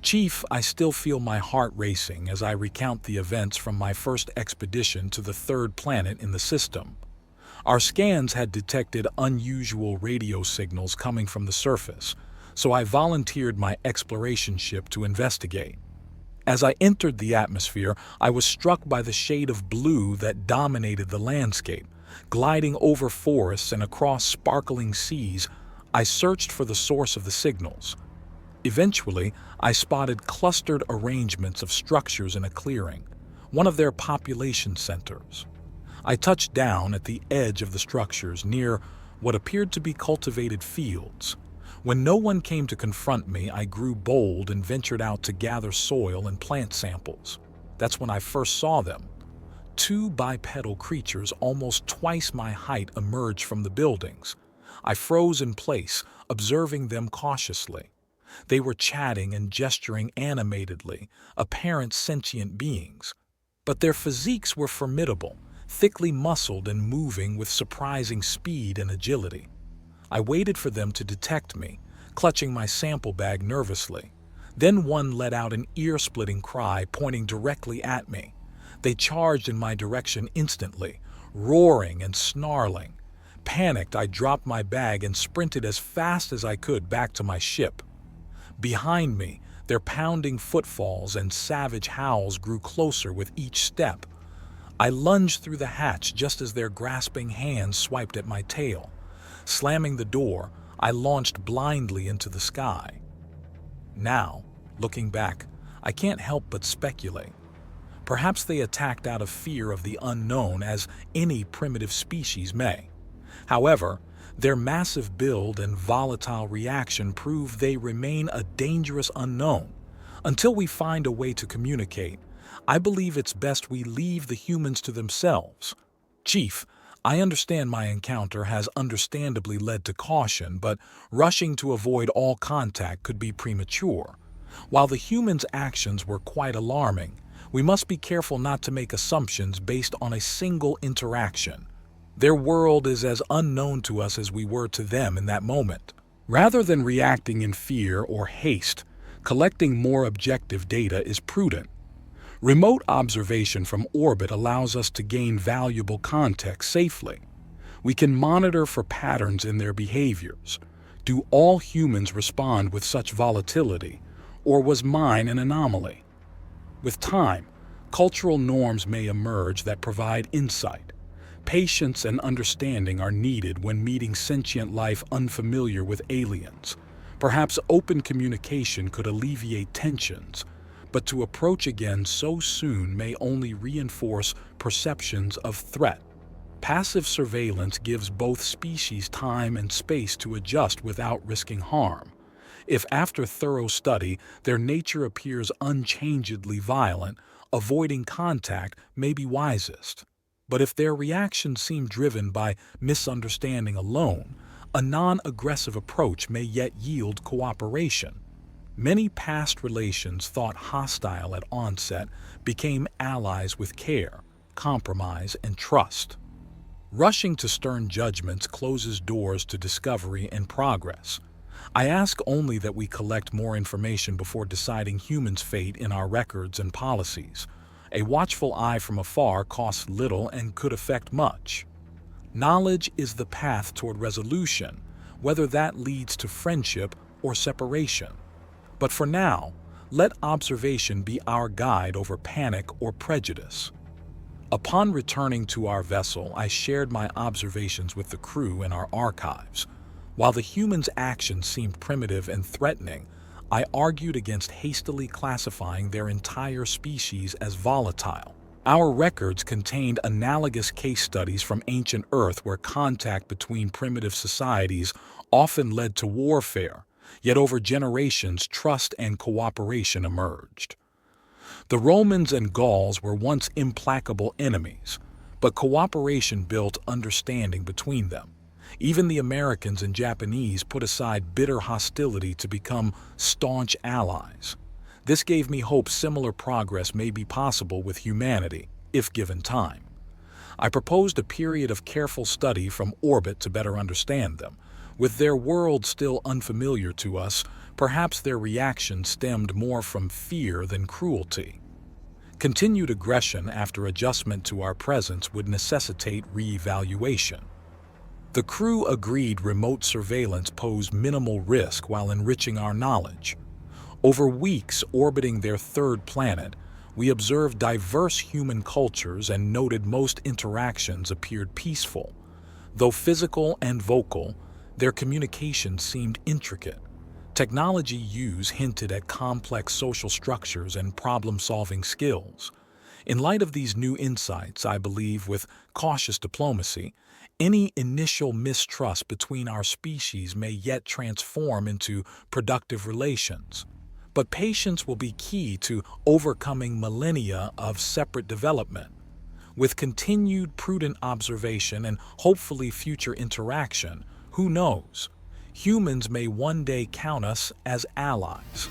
Chief, I still feel my heart racing as I recount the events from my first expedition to the third planet in the system. Our scans had detected unusual radio signals coming from the surface, so I volunteered my exploration ship to investigate. As I entered the atmosphere, I was struck by the shade of blue that dominated the landscape. Gliding over forests and across sparkling seas, I searched for the source of the signals. Eventually, I spotted clustered arrangements of structures in a clearing, one of their population centers. I touched down at the edge of the structures near what appeared to be cultivated fields. When no one came to confront me, I grew bold and ventured out to gather soil and plant samples. That's when I first saw them. Two bipedal creatures almost twice my height emerged from the buildings. I froze in place, observing them cautiously. They were chatting and gesturing animatedly, apparent sentient beings. But their physiques were formidable, thickly muscled and moving with surprising speed and agility. I waited for them to detect me, clutching my sample bag nervously. Then one let out an ear-splitting cry, pointing directly at me. They charged in my direction instantly, roaring and snarling. Panicked, I dropped my bag and sprinted as fast as I could back to my ship. Behind me, their pounding footfalls and savage howls grew closer with each step. I lunged through the hatch just as their grasping hands swiped at my tail. Slamming the door, I launched blindly into the sky. Now, looking back, I can't help but speculate. Perhaps they attacked out of fear of the unknown, as any primitive species may. However, their massive build and volatile reaction prove they remain a dangerous unknown. Until we find a way to communicate, I believe it's best we leave the humans to themselves. Chief, I understand my encounter has understandably led to caution, but rushing to avoid all contact could be premature. While the humans' actions were quite alarming, we must be careful not to make assumptions based on a single interaction. Their world is as unknown to us as we were to them in that moment. Rather than reacting in fear or haste, collecting more objective data is prudent. Remote observation from orbit allows us to gain valuable context safely. We can monitor for patterns in their behaviors. Do all humans respond with such volatility, or was mine an anomaly? With time, cultural norms may emerge that provide insight. Patience and understanding are needed when meeting sentient life unfamiliar with aliens. Perhaps open communication could alleviate tensions, but to approach again so soon may only reinforce perceptions of threat. Passive surveillance gives both species time and space to adjust without risking harm. If after thorough study their nature appears unchangedly violent, avoiding contact may be wisest. But if their reactions seem driven by misunderstanding alone, a non-aggressive approach may yet yield cooperation. Many past relations thought hostile at onset became allies with care, compromise, and trust. Rushing to stern judgments closes doors to discovery and progress. I ask only that we collect more information before deciding humans' fate in our records and policies. A watchful eye from afar costs little and could affect much. Knowledge is the path toward resolution, whether that leads to friendship or separation. But for now, let observation be our guide over panic or prejudice. Upon returning to our vessel, I shared my observations with the crew in our archives. While the humans' actions seemed primitive and threatening, I argued against hastily classifying their entire species as volatile. Our records contained analogous case studies from ancient Earth where contact between primitive societies often led to warfare, yet over generations trust and cooperation emerged. The Romans and Gauls were once implacable enemies, but cooperation built understanding between them. Even the Americans and Japanese put aside bitter hostility to become staunch allies. This gave me hope similar progress may be possible with humanity, if given time. I proposed a period of careful study from orbit to better understand them. With their world still unfamiliar to us, Perhaps their reaction stemmed more from fear than cruelty. Continued aggression after adjustment to our presence would necessitate re-evaluation. The crew agreed remote surveillance posed minimal risk while enriching our knowledge. Over weeks orbiting their third planet, we observed diverse human cultures and noted most interactions appeared peaceful. Though physical and vocal, their communication seemed intricate. Technology used hinted at complex social structures and problem-solving skills. In light of these new insights, I believe, with cautious diplomacy, any initial mistrust between our species may yet transform into productive relations. But patience will be key to overcoming millennia of separate development. With continued prudent observation and hopefully future interaction, who knows? Humans may one day count us as allies.